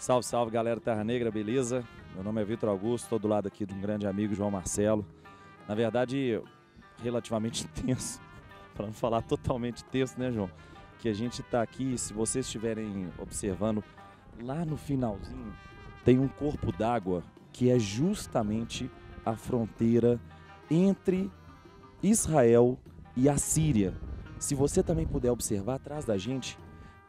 Salve, salve, galera Terra Negra, beleza? Meu nome é Vitor Augusto, estou do lado aqui de um grande amigo, João Marcelo. Na verdade, relativamente tenso, para não falar totalmente tenso, né, João? Que a gente está aqui, se vocês estiverem observando, lá no finalzinho tem um corpo d'água que é justamente a fronteira entre Israel e a Síria. Se você também puder observar, atrás da gente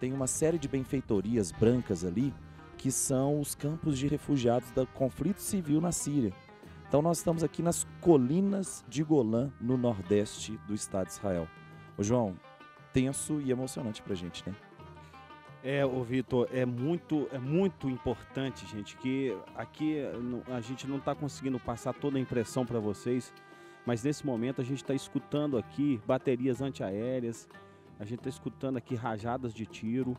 tem uma série de benfeitorias brancas ali, que são os campos de refugiados do conflito civil na Síria. Então nós estamos aqui nas colinas de Golã, no nordeste do Estado de Israel. Ô João, tenso e emocionante pra gente, né? Ô Vitor, é muito importante, gente, que aqui a gente não está conseguindo passar toda a impressão para vocês, mas nesse momento a gente está escutando aqui baterias antiaéreas, a gente está escutando aqui rajadas de tiro.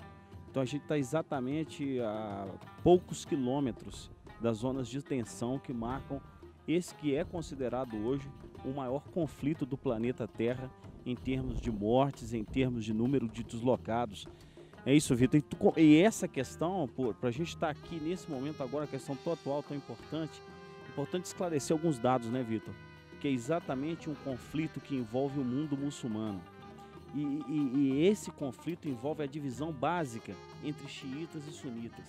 Então a gente está exatamente a poucos quilômetros das zonas de tensão que marcam esse que é considerado hoje o maior conflito do planeta Terra em termos de mortes, em termos de número de deslocados. É isso, Vitor. E essa questão, para a gente estar aqui nesse momento agora, a questão tão atual, tão importante esclarecer alguns dados, né, Vitor? Que é exatamente um conflito que envolve o mundo muçulmano. E esse conflito envolve a divisão básica entre xiitas e sunitas.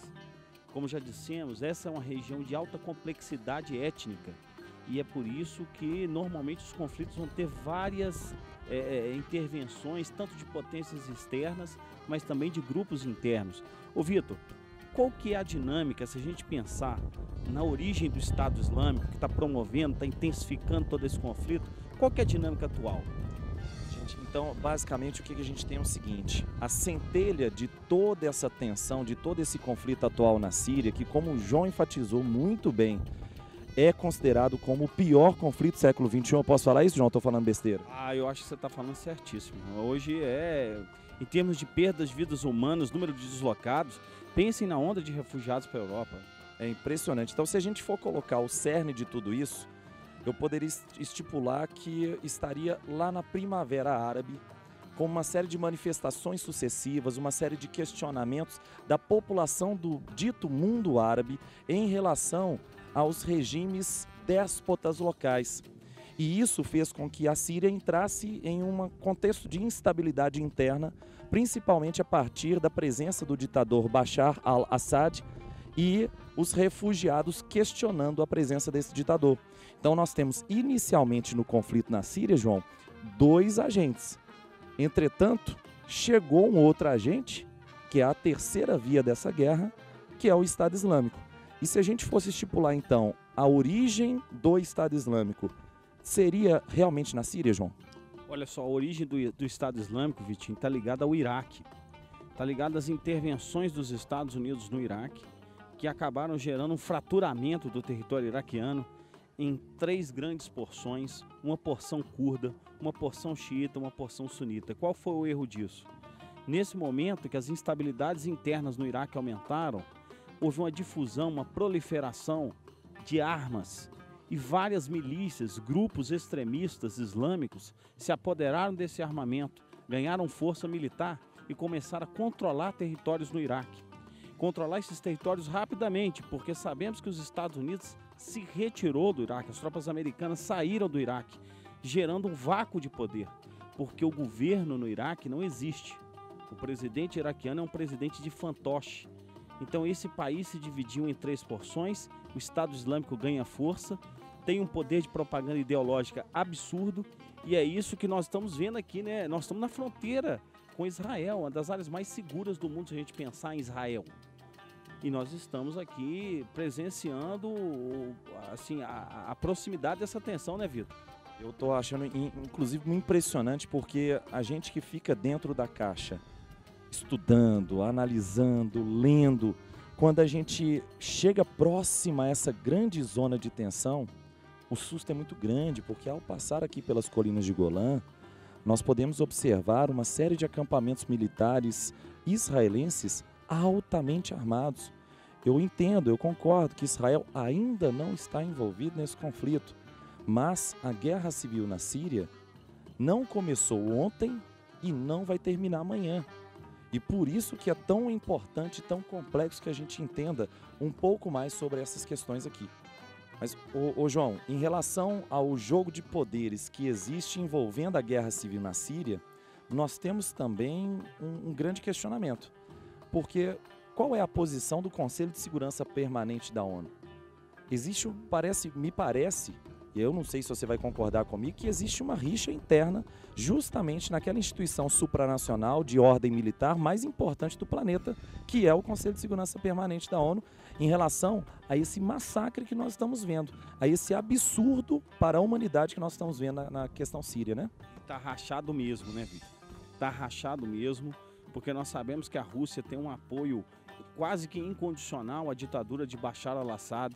Como já dissemos, essa é uma região de alta complexidade étnica e é por isso que normalmente os conflitos vão ter várias intervenções, tanto de potências externas, mas também de grupos internos. Ô Vitor, qual que é a dinâmica, se a gente pensar na origem do Estado Islâmico, que está promovendo, está intensificando todo esse conflito, qual que é a dinâmica atual? Então, basicamente, o que a gente tem é o seguinte: a centelha de toda essa tensão, de todo esse conflito atual na Síria, que, como o João enfatizou muito bem, é considerado como o pior conflito do século XXI. Eu posso falar isso, João? Estou falando besteira? Eu acho que você está falando certíssimo. Hoje em termos de perdas de vidas humanas, número de deslocados, pensem na onda de refugiados para a Europa. É impressionante. Então, se a gente for colocar o cerne de tudo isso, eu poderia estipular que estaria lá na Primavera Árabe, com uma série de manifestações sucessivas, uma série de questionamentos da população do dito mundo árabe em relação aos regimes déspotas locais. E isso fez com que a Síria entrasse em um contexto de instabilidade interna, principalmente a partir da presença do ditador Bashar al-Assad e os refugiados questionando a presença desse ditador. Então nós temos inicialmente no conflito na Síria, João, 2 agentes. Entretanto, chegou um outro agente, que é a terceira via dessa guerra, que é o Estado Islâmico. E se a gente fosse estipular então a origem do Estado Islâmico, seria realmente na Síria, João? Olha só, a origem do Estado Islâmico, Vitinho, está ligada ao Iraque. Está ligada às intervenções dos Estados Unidos no Iraque, que acabaram gerando um fraturamento do território iraquiano em 3 grandes porções, uma porção curda, uma porção xiita, uma porção sunita. Qual foi o erro disso? Nesse momento que as instabilidades internas no Iraque aumentaram, houve uma difusão, uma proliferação de armas e várias milícias, grupos extremistas islâmicos se apoderaram desse armamento, ganharam força militar e começaram a controlar territórios no Iraque. Controlar esses territórios rapidamente, porque sabemos que os Estados Unidos se retirou do Iraque, as tropas americanas saíram do Iraque, gerando um vácuo de poder, porque o governo no Iraque não existe. O presidente iraquiano é um presidente de fantoche. Então esse país se dividiu em 3 porções, o Estado Islâmico ganha força, tem um poder de propaganda ideológica absurdo, e é isso que nós estamos vendo aqui, né? Nós estamos na fronteira com Israel, uma das áreas mais seguras do mundo se a gente pensar em Israel. E nós estamos aqui presenciando assim, a proximidade dessa tensão, né, Vitor? Eu estou achando, inclusive, muito impressionante, porque a gente que fica dentro da caixa, estudando, analisando, lendo, quando a gente chega próxima a essa grande zona de tensão, o susto é muito grande, porque ao passar aqui pelas colinas de Golã, nós podemos observar uma série de acampamentos militares israelenses altamente armados. Eu entendo, eu concordo que Israel ainda não está envolvido nesse conflito, mas a guerra civil na Síria não começou ontem e não vai terminar amanhã. E por isso que é tão importante, tão complexo que a gente entenda um pouco mais sobre essas questões aqui. Mas, ô João, em relação ao jogo de poderes que existe envolvendo a guerra civil na Síria, nós temos também um grande questionamento. Porque qual é a posição do Conselho de Segurança Permanente da ONU? Me parece, e eu não sei se você vai concordar comigo, que existe uma rixa interna justamente naquela instituição supranacional de ordem militar mais importante do planeta, que é o Conselho de Segurança Permanente da ONU, em relação a esse massacre que nós estamos vendo, a esse absurdo para a humanidade que nós estamos vendo na questão síria, né? Tá rachado mesmo, né, Vitor? Tá rachado mesmo, porque nós sabemos que a Rússia tem um apoio quase que incondicional à ditadura de Bashar al-Assad,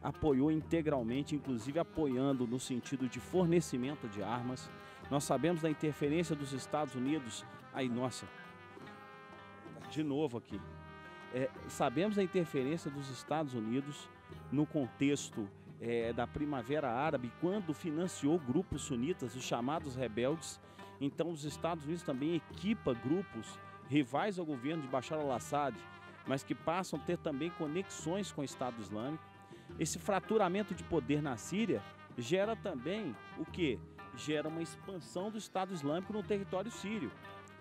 apoiou integralmente, inclusive apoiando no sentido de fornecimento de armas. Nós sabemos da interferência dos Estados Unidos. Aí, nossa, de novo aqui. Sabemos da interferência dos Estados Unidos no contexto da Primavera Árabe, quando financiou grupos sunitas, os chamados rebeldes. Então, os Estados Unidos também equipa grupos rivais ao governo de Bashar al-Assad, mas que passam a ter também conexões com o Estado Islâmico. Esse fraturamento de poder na Síria gera também o quê? Gera uma expansão do Estado Islâmico no território sírio.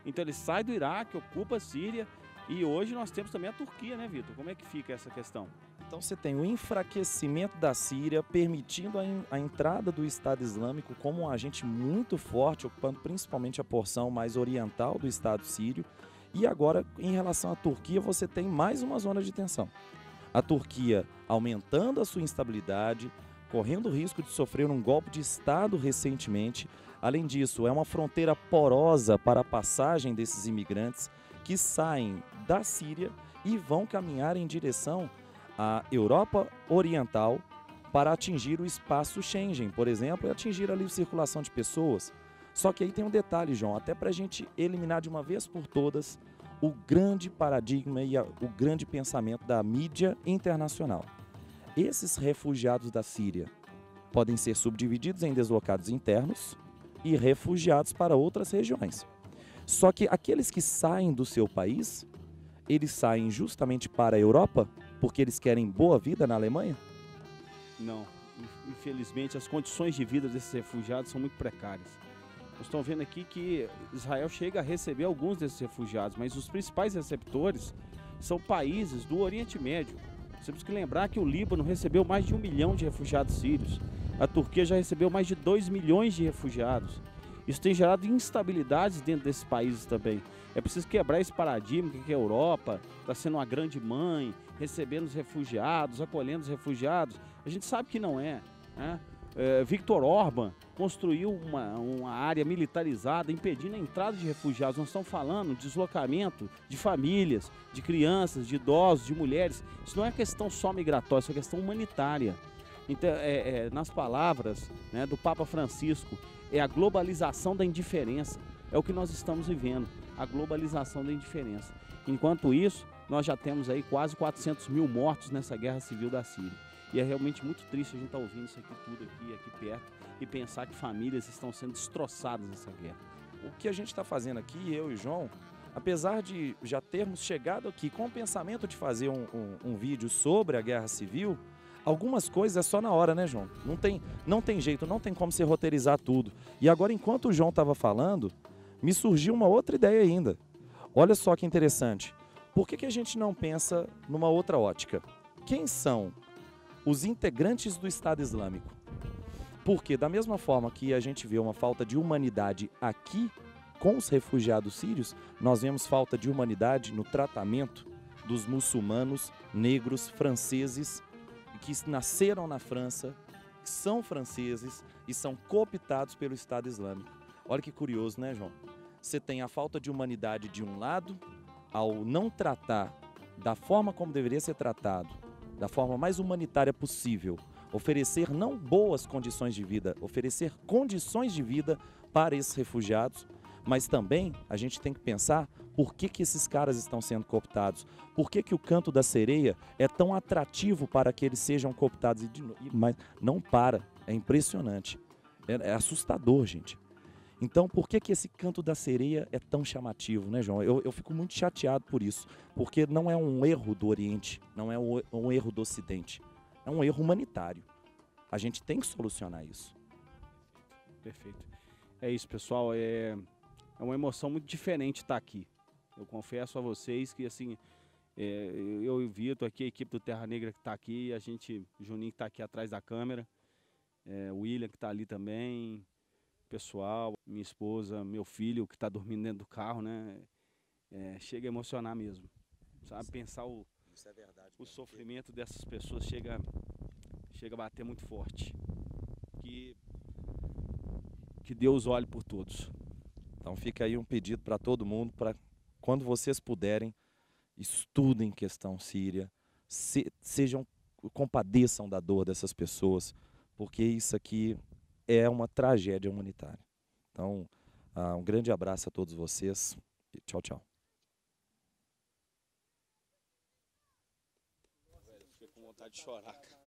Então ele sai do Iraque, ocupa a Síria e hoje nós temos também a Turquia, né, Vitor? Como é que fica essa questão? Então você tem o enfraquecimento da Síria, permitindo a entrada do Estado Islâmico como um agente muito forte, ocupando principalmente a porção mais oriental do Estado sírio. E agora, em relação à Turquia, você tem mais uma zona de tensão. A Turquia aumentando a sua instabilidade, correndo o risco de sofrer um golpe de Estado recentemente. Além disso, é uma fronteira porosa para a passagem desses imigrantes que saem da Síria e vão caminhar em direção à Europa Oriental para atingir o espaço Schengen, por exemplo, e atingir a livre circulação de pessoas. Só que aí tem um detalhe, João, até para a gente eliminar de uma vez por todas o grande paradigma e o grande pensamento da mídia internacional. Esses refugiados da Síria podem ser subdivididos em deslocados internos e refugiados para outras regiões. Só que aqueles que saem do seu país, eles saem justamente para a Europa porque eles querem boa vida na Alemanha? Não, infelizmente as condições de vida desses refugiados são muito precárias. Nós estamos vendo aqui que Israel chega a receber alguns desses refugiados, mas os principais receptores são países do Oriente Médio. Temos que lembrar que o Líbano recebeu mais de 1 milhão de refugiados sírios. A Turquia já recebeu mais de 2 milhões de refugiados. Isso tem gerado instabilidades dentro desses países também. É preciso quebrar esse paradigma que a Europa está sendo uma grande mãe, recebendo os refugiados, acolhendo os refugiados. A gente sabe que não é, né? Viktor Orbán construiu uma área militarizada impedindo a entrada de refugiados. Nós estamos falando de deslocamento de famílias, de crianças, de idosos, de mulheres. Isso não é questão só migratória, isso é questão humanitária. Então, nas palavras, né, do Papa Francisco, é a globalização da indiferença. É o que nós estamos vivendo, a globalização da indiferença. Enquanto isso, nós já temos aí quase 400 mil mortos nessa guerra civil da Síria. E é realmente muito triste a gente estar ouvindo isso aqui tudo aqui perto e pensar que famílias estão sendo destroçadas nessa guerra. O que a gente está fazendo aqui, eu e o João, apesar de já termos chegado aqui com o pensamento de fazer um vídeo sobre a guerra civil, algumas coisas é só na hora, né, João? Não tem jeito, não tem como se roteirizar tudo. E agora, enquanto o João estava falando, me surgiu uma outra ideia ainda. Olha só que interessante. Por que a gente não pensa numa outra ótica? Quem são os integrantes do Estado Islâmico? Porque da mesma forma que a gente vê uma falta de humanidade aqui com os refugiados sírios, nós vemos falta de humanidade no tratamento dos muçulmanos, negros, franceses, que nasceram na França, que são franceses e são cooptados pelo Estado Islâmico. Olha que curioso, né, João? Você tem a falta de humanidade de um lado, ao não tratar da forma como deveria ser tratado, da forma mais humanitária possível, oferecer não boas condições de vida, oferecer condições de vida para esses refugiados, mas também a gente tem que pensar por que esses caras estão sendo cooptados, por que o canto da sereia é tão atrativo para que eles sejam cooptados, mas não para, é impressionante, é assustador, gente. Então, por que que esse canto da sereia é tão chamativo, né, João? Eu fico muito chateado por isso, porque não é um erro do Oriente, não é um erro do Ocidente, é um erro humanitário. A gente tem que solucionar isso. Perfeito. É isso, pessoal. É uma emoção muito diferente estar aqui. Eu confesso a vocês que, assim, eu e o Vitor aqui, a equipe do Terra Negra que está aqui, a gente, Juninho que está aqui atrás da câmera, o William que está ali também, pessoal, minha esposa, meu filho que está dormindo dentro do carro, né? Chega a emocionar mesmo, sabe? Pensar Isso é verdade. o sofrimento dessas pessoas chega a bater muito forte. Que Deus olhe por todos. Então fica aí um pedido para todo mundo, para quando vocês puderem, estudem questão síria, compadeçam da dor dessas pessoas, porque isso aqui é uma tragédia humanitária. Então, um grande abraço a todos vocês e tchau, tchau. Fiquei com vontade de chorar, cara.